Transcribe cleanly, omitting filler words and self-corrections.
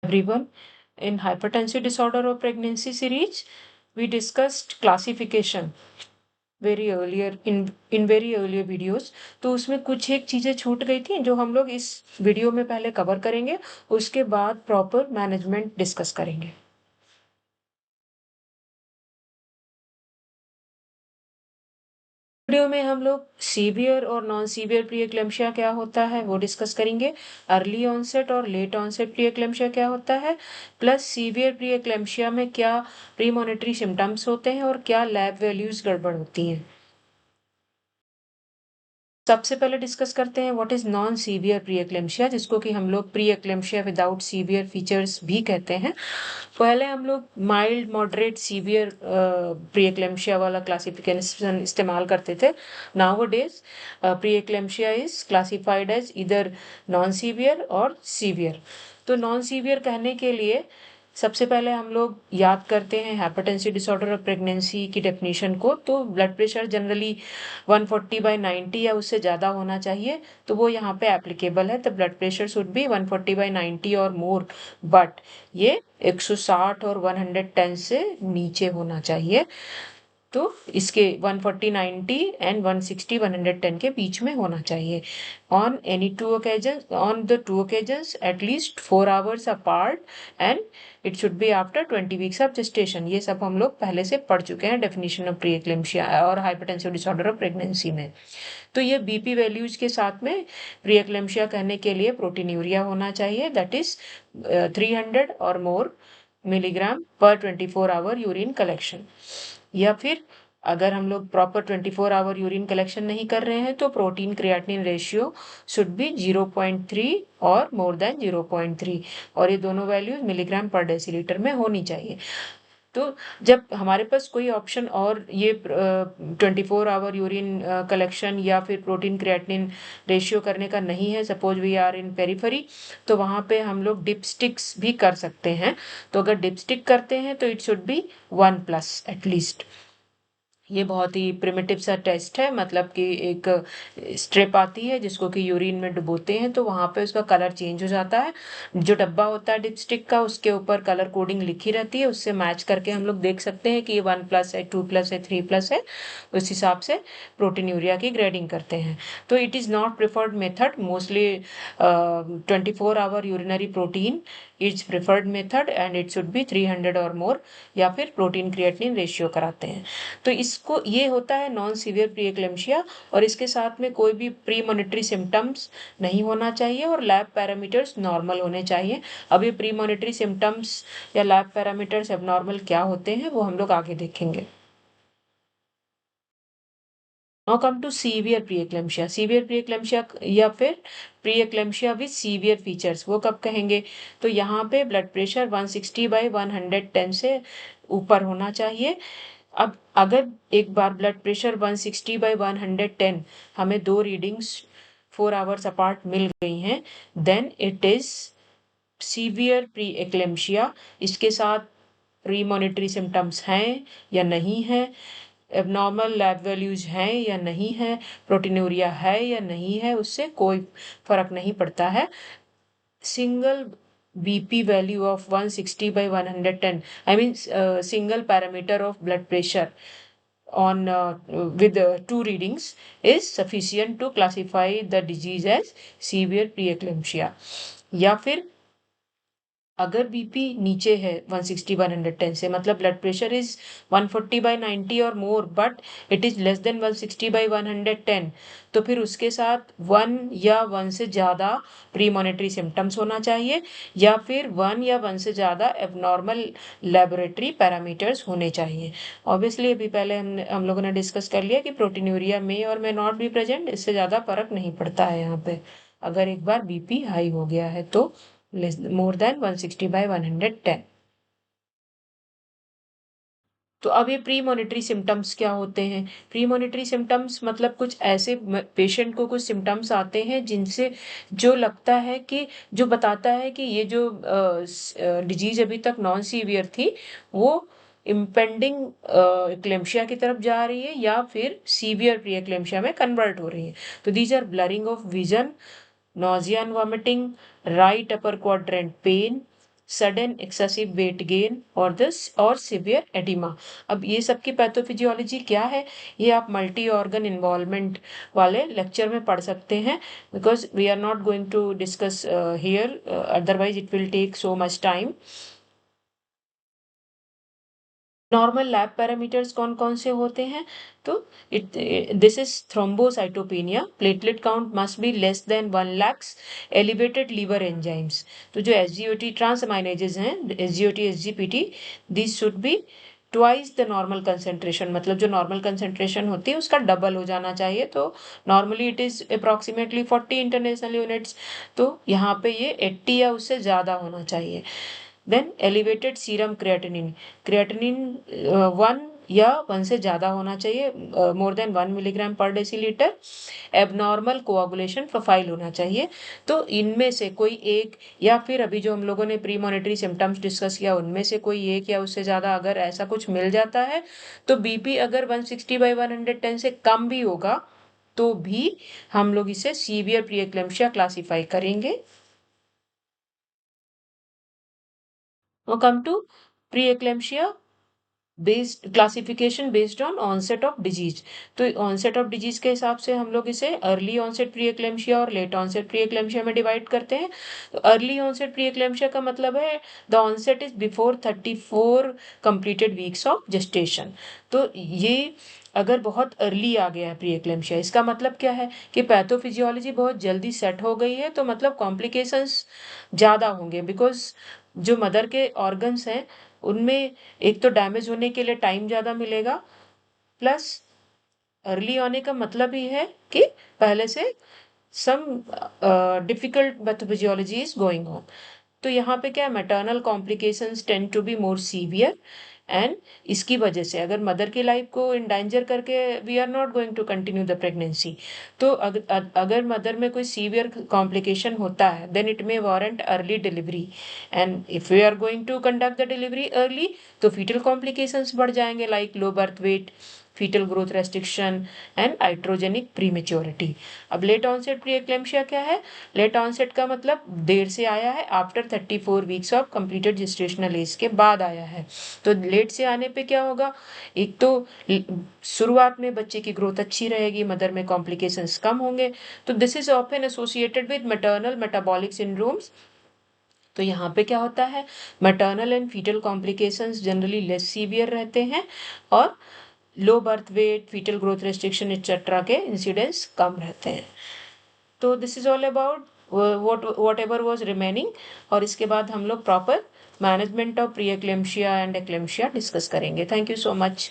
Everyone. In hypertensive disorder or pregnancy series, we discussed classification very earlier in very earlier videos. तो उसमें कुछ एक चीजें छूट गई थी जो हम लोग इस वीडियो में पहले कवर करेंगे, उसके बाद प्रॉपर मैनेजमेंट डिस्कस करेंगे। वीडियो में हम लोग सीवियर और नॉन सीवियर प्रीएक्लेम्शिया क्या होता है वो डिस्कस करेंगे, अर्ली ऑनसेट और लेट ऑनसेट प्रीएक्लेम्शिया क्या होता है, प्लस सीवियर प्रीएक्लेम्शिया में क्या प्रीमॉनिटरी सिम्टम्स होते हैं और क्या लैब वैल्यूज गड़बड़ होती हैं। सबसे पहले डिस्कस करते हैं व्हाट इज नॉन सीवियर प्रीएक्लेम्शिया, जिसको कि हम लोग प्रीएक्लेम्शिया विदाउट सीवियर फीचर्स भी कहते हैं। पहले हम लोग माइल्ड मॉडरेट सीवियर प्रीएक्लेम्शिया वाला क्लासिफिकेशन इस्तेमाल करते थे। नाउअडेज प्रीएक्लेम्शिया इज क्लासिफाइड एज इधर नॉन सीवियर और सीवियर। तो नॉन सीवियर कहने के लिए सबसे पहले हम लोग याद करते हैं हाइपरटेंसिव डिसऑर्डर ऑफ प्रेगनेंसी की डेफिनेशन को। तो ब्लड प्रेशर जनरली 140/90 या उससे ज़्यादा होना चाहिए, तो वो यहाँ पे एप्लीकेबल है। The blood pressure should be 140/90 और मोर, बट ये 160 और 110 से नीचे होना चाहिए। तो इसके 140/90 एंड 160/110 के बीच में होना चाहिए। On any two occasion on the two occasions at least 4 hours apart and it should be after 20 weeks of gestation. ये सब हम लोग पहले से पढ़ चुके हैं डेफिनेशन ऑफ प्रीएक्लेम्शिया और हाइपरटेंसिव डिसऑर्डर ऑफ प्रेगनेंसी में। तो ये बीपी वैल्यूज के साथ में प्रीएक्लेम्शिया कहने के लिए प्रोटीन्यूरिया होना चाहिए, दैट इज 300 और मोर मिलीग्राम पर 24 आवर यूरिन कलेक्शन। या फिर अगर हम लोग प्रॉपर 24 आवर यूरिन कलेक्शन नहीं कर रहे हैं तो protein creatinine ratio should be 0.3 और मोर देन 0.3, और ये दोनों वैल्यूज मिलीग्राम पर डेसीलीटर में होनी चाहिए। तो जब हमारे पास कोई ऑप्शन और ये 24 आवर यूरिन कलेक्शन या फिर प्रोटीन क्रिएटिनिन रेशियो करने का नहीं है, suppose we are in periphery, तो वहाँ पे हम लोग डिपस्टिक्स भी कर सकते हैं। तो अगर डिपस्टिक करते हैं तो इट शुड बी 1+ एटलीस्ट। ये बहुत ही प्रिमिटिव सा टेस्ट है, मतलब कि एक स्ट्रिप आती है जिसको कि यूरिन में डुबोते हैं, तो वहाँ पे उसका कलर चेंज हो जाता है। जो डब्बा होता है डिपस्टिक का उसके ऊपर कलर कोडिंग लिखी रहती है, उससे मैच करके हम लोग देख सकते हैं कि ये 1+ है, 2+ है, 3+ है। उस हिसाब से प्रोटीन्यूरिया की ग्रेडिंग करते हैं। तो it is not preferred method, mostly 24 hour urinary protein it's preferred method and it should be 300 और मोर, या फिर प्रोटीन क्रिएटिनिन रेशियो कराते हैं। तो इसको ये होता है नॉन सीवियर प्रीएक्लेम्शिया, और इसके साथ में कोई भी प्री मॉनिटरी सिम्टम्स नहीं होना चाहिए और लैब पैरामीटर्स नॉर्मल होने चाहिए। अब ये प्री मॉनिटरी सिम्टम्स या लैब पैरामीटर्स एबनॉर्मल क्या होते हैं वो हम लोग आगे देखेंगे। Now come to severe preeclampsia. Severe preeclampsia या फिर प्रीएक्लेम्शिया विद सीवियर फीचर्स वो कब कहेंगे? तो यहाँ पे ब्लड प्रेशर 160/110 से ऊपर होना चाहिए। अब अगर एक बार ब्लड प्रेशर 160/110 हमें दो रीडिंग्स 4 आवर्स अपार्ट मिल गई हैं, then it is severe pre eclampsia. इसके साथ प्री मॉनिटरी सिम्टम्स हैं या नहीं है, एबनॉर्मल लैब वैल्यूज हैं या नहीं है, प्रोटीनूरिया है या नहीं है, उससे कोई फर्क नहीं पड़ता है। Single BP value of 160/110, I mean single parameter of blood pressure on with two readings is sufficient to classify the disease as severe preeclampsia। या फिर अगर बीपी नीचे है 160/110 से, मतलब ब्लड प्रेशर इज 140/90 और more but it is less than 160/110, तो फिर उसके साथ 1 या 1 से ज़्यादा प्री मॉनिटरी सिम्टम्स होना चाहिए, या फिर 1 या 1 से ज़्यादा एबनॉर्मल लेबोरेटरी पैरामीटर्स होने चाहिए। ऑब्वियसली अभी पहले हम लोगों ने डिस्कस कर लिया कि प्रोटीन्यूरिया में और मे नॉट बी प्रेजेंट, इससे ज़्यादा फर्क नहीं पड़ता है यहाँ पे। अगर एक बार बीपी हाई हो गया है तो मोर देन 160/110। तो अब ये प्री मॉनिटरी सिम्टम्स क्या होते हैं? प्री मॉनिटरी सिम्टम्स मतलब कुछ ऐसे पेशेंट को कुछ सिम्टम्स आते हैं जिनसे जो लगता है कि जो बताता है कि ये जो डिजीज अभी तक नॉन सीवियर थी वो इम्पेंडिंग एक्लेम्शिया की तरफ जा रही है या फिर सीवियर प्री एक्लेम्शिया में कन्वर्ट हो रही है। तो these are blurring of vision, nausea and vomiting, right upper quadrant pain, sudden excessive weight gain और सिवियर एडिमा। अब ये सब की पैथोफिजियोलॉजी क्या है, ये आप मल्टी ऑर्गन इन्वॉल्वमेंट वाले लेक्चर में पढ़ सकते हैं, because we are not going to discuss here, otherwise it will take so much time. Normal lab parameters कौन कौन से होते हैं, तो this is thrombocytopenia, platelet count must be less than 1 lakhs, elevated liver enzymes, तो जो SGOT trans aminases हैं, SGOT SGPT, this should be twice the normal concentration, मतलब जो नॉर्मल कंसेंट्रेशन होती है उसका डबल हो जाना चाहिए। तो normally it is approximately 40 international units, तो यहाँ पे ये 80 या उससे ज़्यादा होना चाहिए। Then elevated serum creatinine, creatinine 1 या 1 से ज़्यादा होना चाहिए, more than 1 milligram per decilitre. Abnormal coagulation profile होना चाहिए। तो इनमें से कोई एक, या फिर अभी जो हम लोगों ने प्री मॉनिटरी सिम्टम्स डिस्कस किया उनमें से कोई एक या उससे ज़्यादा अगर ऐसा कुछ मिल जाता है, तो बीपी अगर 160/110 से कम भी होगा तो भी हम लोग इसे सीवियर प्रीएक्लेम्शिया क्लासिफाई करेंगे। Now come to pre-eclampsia based classification based on onset of disease. तो ऑनसेट ऑफ डिजीज के हिसाब से हम लोग इसे अर्ली ऑनसेट प्री एक्लेम्शिया और लेट ऑनसेट प्री एक्लेम्शिया में डिवाइड करते हैं। तो अर्ली ऑनसेट प्री एक्लेम्शिया का मतलब है the onset is before 34 completed weeks of gestation. तो ये अगर बहुत अर्ली आ गया है प्री एक्लेम्शिया, इसका मतलब क्या है कि पैथोफिजियोलॉजी बहुत जल्दी सेट हो गई है, तो मतलब कॉम्प्लिकेशंस ज़्यादा होंगे, बिकॉज जो मदर के ऑर्गन्स हैं उनमें एक तो डैमेज होने के लिए टाइम ज़्यादा मिलेगा, प्लस अर्ली होने का मतलब ही है कि पहले से some difficult pathophysiology is going on. तो यहाँ पे क्या है, maternal complications tend to be more severe, and इसकी वजह से अगर मदर की लाइफ को इंडेंजर करके we are not going to continue the pregnancy. तो अगर मदर में कोई सीवियर कॉम्प्लिकेशन होता है then it may warrant early delivery, and if we are going to conduct the delivery early तो फीटल कॉम्प्लिकेशंस बढ़ जाएंगे, like low birth weight, fetal growth restriction and iatrogenic prematurity। अब late onset pre eclampsia क्या है, late onset का मतलब देर से आया है, after 34 weeks of completed gestational age के बाद आया है। तो लेट से आने पे क्या होगा, एक तो शुरुआत में बच्चे की ग्रोथ अच्छी रहेगी, मदर में कॉम्प्लिकेशंस कम होंगे। तो this is often associated with maternal metabolic syndromes. तो यहाँ पे क्या होता है, maternal and fetal complications generally less severe रहते हैं, और low birth weight, fetal growth restriction etcetera के इंसिडेंस कम रहते हैं। तो this is all about whatever was remaining, और इसके बाद हम लोग proper management of preeclampsia and eclampsia discuss करेंगे। Thank you so much.